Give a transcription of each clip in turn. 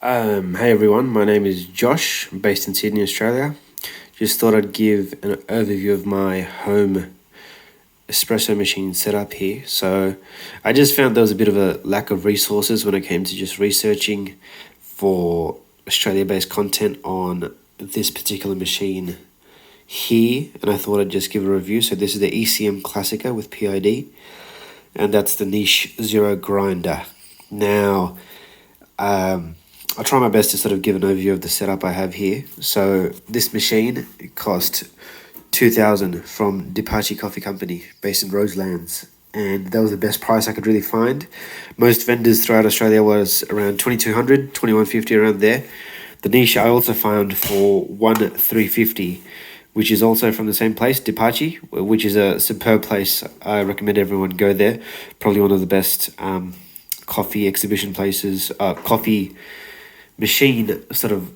Hey everyone, my name is Josh, I'm based in Sydney, Australia. Just thought I'd give an overview of my home espresso machine setup here. So I just found there was a bit of a lack of resources when it came to just researching for Australia-based content on this particular machine here, and I thought I'd just give a review. So this is the ECM Classika with PID, and that's the niche zero grinder. Now, I'll try my best to sort of give an overview of the setup I have here. So this machine cost $2,000 from Mecca Coffee Company based in Roselands, and that was the best price I could really find. Most vendors throughout Australia was around $2,200, $2,150, around there. The niche I also found for $1,350, which is also from the same place, Deepachi, which is a superb place. I recommend everyone go there. Probably one of the best coffee exhibition places, coffee machine sort of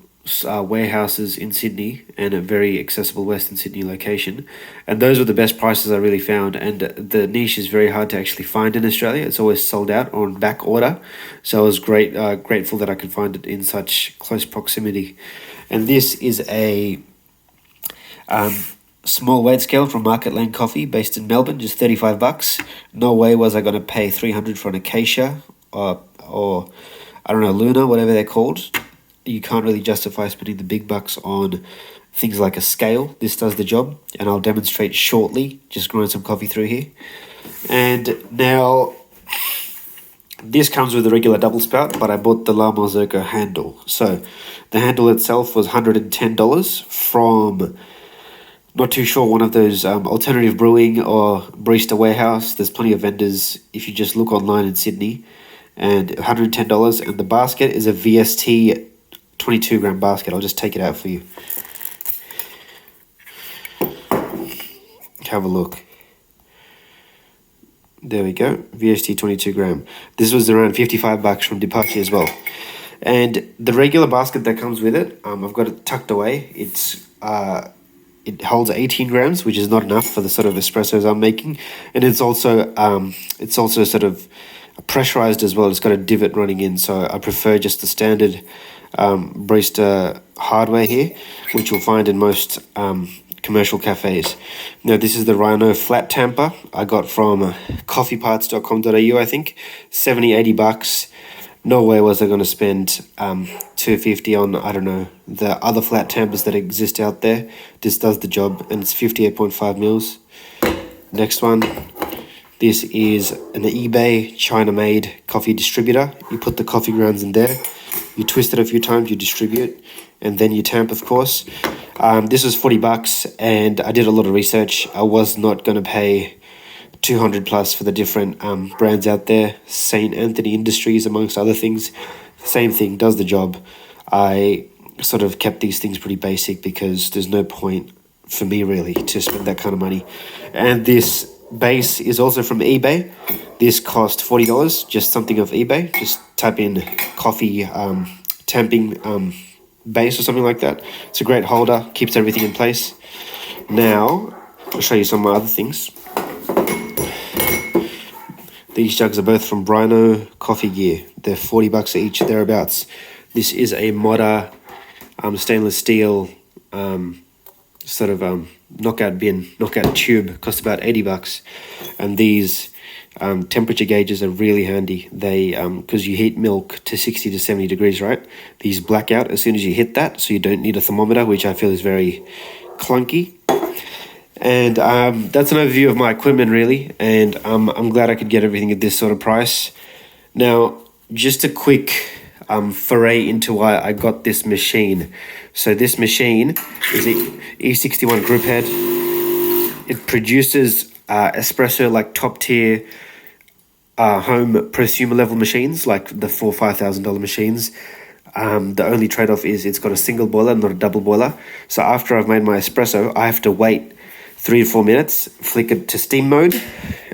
warehouses in Sydney, and a very accessible Western Sydney location. And those were the best prices I really found, and the niche is very hard to actually find in Australia. It's always sold out or on back order, so I was grateful that I could find it in such close proximity. And this is a small weight scale from Market Lane Coffee based in Melbourne, just $35. No way was I going to pay $300 for an Acacia or I don't know, Luna, whatever they're called. You can't really justify spending the big bucks on things like a scale. This does the job, and I'll demonstrate shortly, just growing some coffee through here. And now, this comes with a regular double spout, but I bought the La Marzocco handle. So, the handle itself was $110 from, not too sure, one of those alternative brewing or barista warehouse. There's plenty of vendors if you just look online in Sydney. And $110, and the basket is a VST 22-gram basket. I'll just take it out for you. Have a look. There we go, VST 22-gram. This was around $55 from Deepachi as well. And the regular basket that comes with it, I've got it tucked away. It holds 18 grams, which is not enough for the sort of espressos I'm making, and it's also sort of pressurized as well. It's got a divot running in, so I prefer just the standard barista hardware here, which you'll find in most commercial cafes. Now, this is the Rhino flat tamper I got from coffeeparts.com.au, I think. $70-80. No way was I going to spend $250 on, I don't know, the other flat tampers that exist out there. This does the job, and it's 58.5 mils. Next one. This is an eBay China-made coffee distributor. You put the coffee grounds in there, you twist it a few times, you distribute, and then you tamp, of course. This was $40, and I did a lot of research. I was not going to pay $200 plus for the different brands out there. St. Anthony Industries, amongst other things. Same thing, does the job. I sort of kept these things pretty basic because there's no point for me really to spend that kind of money. And this base is also from eBay. This cost $40, just something off eBay. Just type in coffee tamping base or something like that. It's a great holder, keeps everything in place. Now, I'll show you some other things. These jugs are both from Rhino Coffee Gear. They're $40 each, thereabouts. This is a Modda stainless steel knockout tube. Costs about $80, and these temperature gauges are really handy. They because you heat milk to 60 to 70 degrees, right? These black out as soon as you hit that, so you don't need a thermometer, which I feel is very clunky. And that's an overview of my equipment, really, and I'm glad I could get everything at this sort of price. Now, just a quick foray into why I got this machine. So this machine is an E61 group head. It produces espresso like top tier home prosumer level machines, like the $4,000-$5,000 machines. The only trade-off is it's got a single boiler, not a double boiler. So after I've made my espresso, I have to wait 3 to 4 minutes, flick it to steam mode,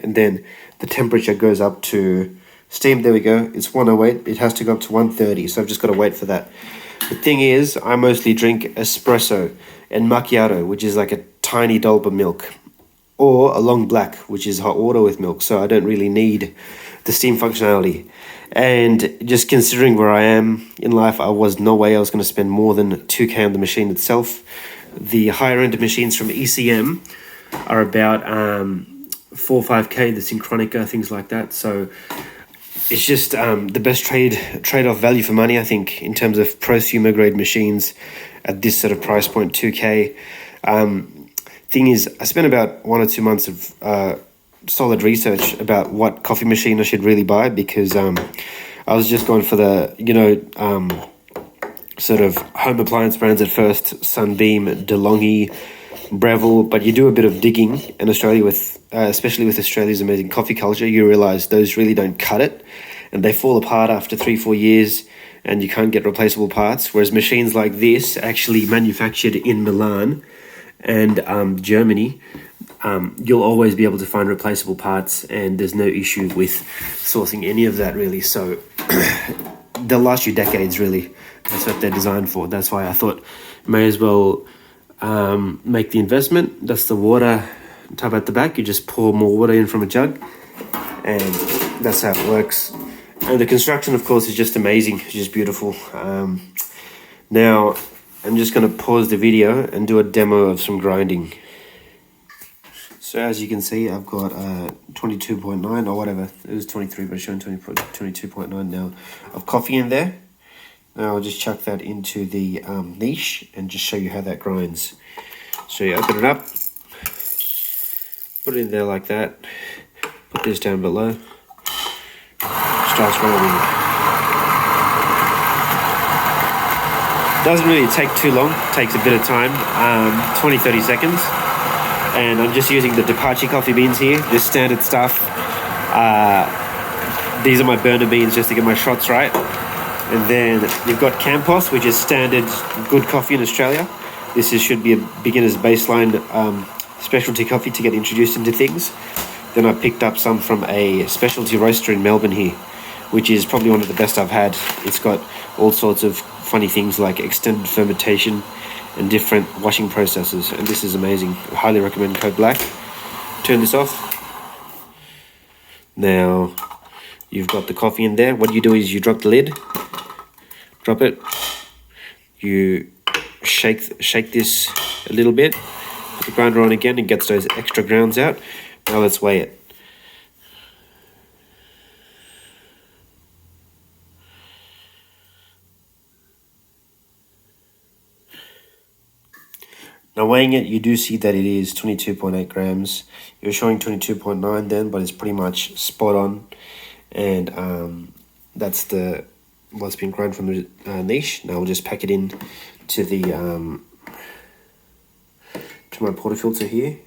and then the temperature goes up to steam. There we go. It's 108. It has to go up to 130, so I've just got to wait for that. The thing is, I mostly drink espresso and macchiato, which is like a tiny dollop of milk, or a long black, which is hot water with milk, so I don't really need the steam functionality. And just considering where I am in life, I was no way I was going to spend more than 2K on the machine itself. The higher end machines from ECM are about 4 or 5K, the Synchronica, things like that. So it's just the best trade-off value for money, I think, in terms of prosumer grade machines at this sort of price point, 2K. Thing is, I spent about 1 or 2 months of solid research about what coffee machine I should really buy, because I was just going for the, sort of home appliance brands at first, Sunbeam, DeLonghi, Breville, but you do a bit of digging in Australia with, especially with Australia's amazing coffee culture, you realise those really don't cut it, and they fall apart after 3-4 years, and you can't get replaceable parts, whereas machines like this, actually manufactured in Milan and Germany, you'll always be able to find replaceable parts, and there's no issue with sourcing any of that, really. So they'll last you decades, really. That's what they're designed for. That's why I thought may as well make the investment. That's the water tub at the back. You just pour more water in from a jug, and that's how it works. And the construction, of course, is just amazing. It's just beautiful. Now, I'm just going to pause the video and do a demo of some grinding. So as you can see, I've got 22.9 or whatever. It was 23, but it's showing 22.9 now of coffee in there. Now I'll just chuck that into the niche and just show you how that grinds. So you open it up, put it in there like that, put this down below, starts grinding. Doesn't really take too long, takes a bit of time, 20-30 seconds. And I'm just using the Depache coffee beans here, just standard stuff. These are my burner beans just to get my shots right. And then you've got Campos, which is standard good coffee in Australia. This should be a beginner's baseline specialty coffee to get introduced into things. Then I picked up some from a specialty roaster in Melbourne here, which is probably one of the best I've had. It's got all sorts of funny things like extended fermentation and different washing processes, and this is amazing. I highly recommend Code Black. Turn this off. Now you've got the coffee in there. What you do is you drop the lid, drop it, you shake this a little bit, put the grinder on again, and gets those extra grounds out. Now let's weigh it. Now weighing it, you do see that it is 22.8 grams. You're showing 22.9 then, but it's pretty much spot on. And that's what's been ground from the niche. Now we'll just pack it in to the to my portafilter here.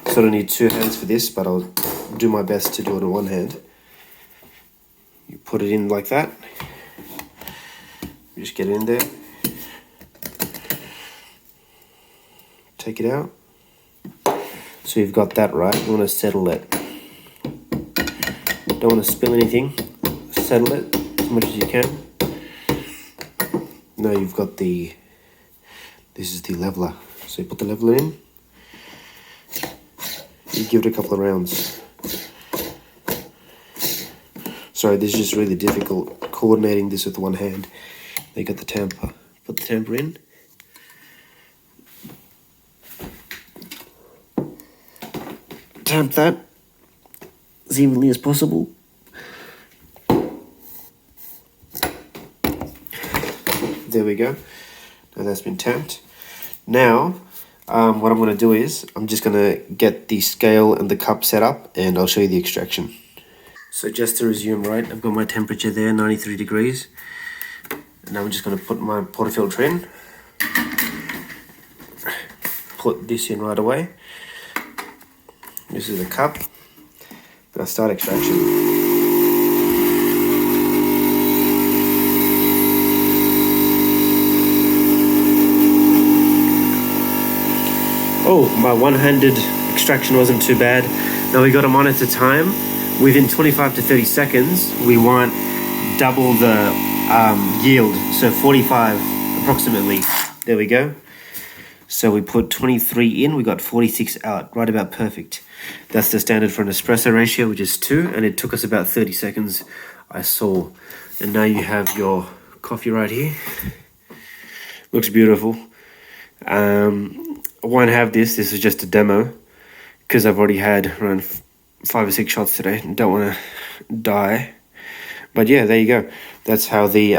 Sort of need 2 hands for this, but I'll do my best to do it on 1 hand. You put it in like that. You just get it in there. Take it out. So you've got that right. You want to settle it. Don't want to spill anything. Settle it as much as you can. Now you've got this is the leveler. So you put the leveler in. You give it a couple of rounds. Sorry, this is just really difficult coordinating this with 1 hand. Now you got the tamper. Put the tamper in. Tamp that as evenly as possible. There we go. Now that's been tamped. Now, what I'm going to do is I'm just going to get the scale and the cup set up, and I'll show you the extraction. So just to resume, right, I've got my temperature there, 93 degrees. And now I'm just going to put my portafilter in. Put this in right away. This is the cup. I'll start extraction. Oh, my one-handed extraction wasn't too bad. Now we got to monitor time. Within 25 to 30 seconds, we want double the yield. So 45 approximately. There we go. So we put 23 in, we got 46 out, right about perfect. That's the standard for an espresso ratio, which is 2, and it took us about 30 seconds, I saw. And now you have your coffee right here. Looks beautiful. I won't have this. This is just a demo because I've already had around 5 or 6 shots today and don't want to die. But yeah, there you go. That's how the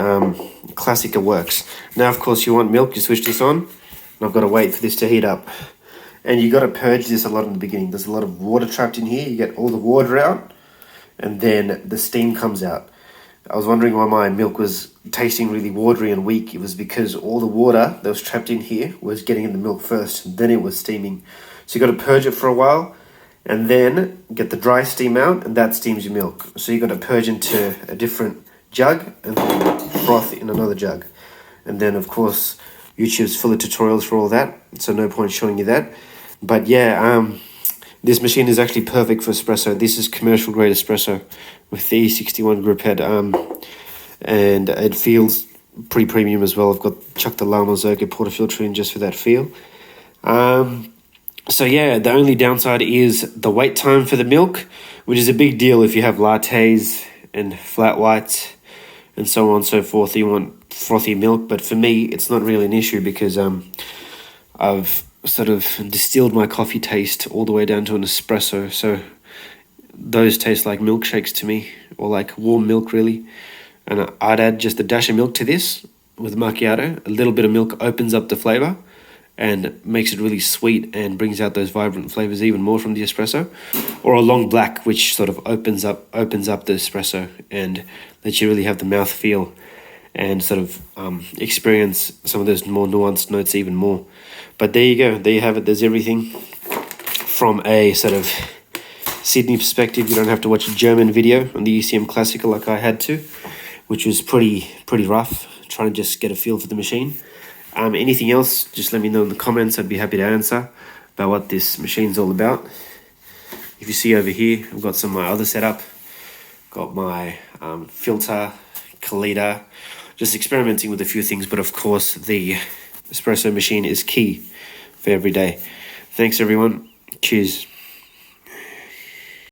Classika works. Now, of course, you want milk, you switch this on. And I've got to wait for this to heat up. And you got to purge this a lot in the beginning. There's a lot of water trapped in here. You get all the water out, and then the steam comes out. I was wondering why my milk was tasting really watery and weak. It was because all the water that was trapped in here was getting in the milk first, and then it was steaming. So you got to purge it for a while, and then get the dry steam out, and that steams your milk. So you got to purge into a different jug, and then froth in another jug. And then, of course, YouTube's full of tutorials for all that, so no point showing you that. But yeah, this machine is actually perfect for espresso. This is commercial grade espresso with the E61 grip head, and it feels pretty premium as well. I've got chucked the Lama Zerga portafilter in just for that feel. So yeah, the only downside is the wait time for the milk, which is a big deal if you have lattes and flat whites and so on and so forth. You want frothy milk, but for me, it's not really an issue because I've sort of distilled my coffee taste all the way down to an espresso, so those taste like milkshakes to me, or like warm milk really. And I'd add just a dash of milk to this with macchiato. A little bit of milk opens up the flavor and makes it really sweet and brings out those vibrant flavors even more from the espresso. Or a long black, which sort of opens up the espresso and lets you really have the mouth feel and sort of experience some of those more nuanced notes even more. But there you go, there you have it. There's everything from a sort of Sydney perspective. You don't have to watch a German video on the ECM Classika like I had to, which was pretty rough, trying to just get a feel for the machine. Anything else, just let me know in the comments. I'd be happy to answer about what this machine's all about. If you see over here, I've got some of my other setup. Got my filter, Kalita, just experimenting with a few things, but of course the espresso machine is key for every day. Thanks everyone. Cheers.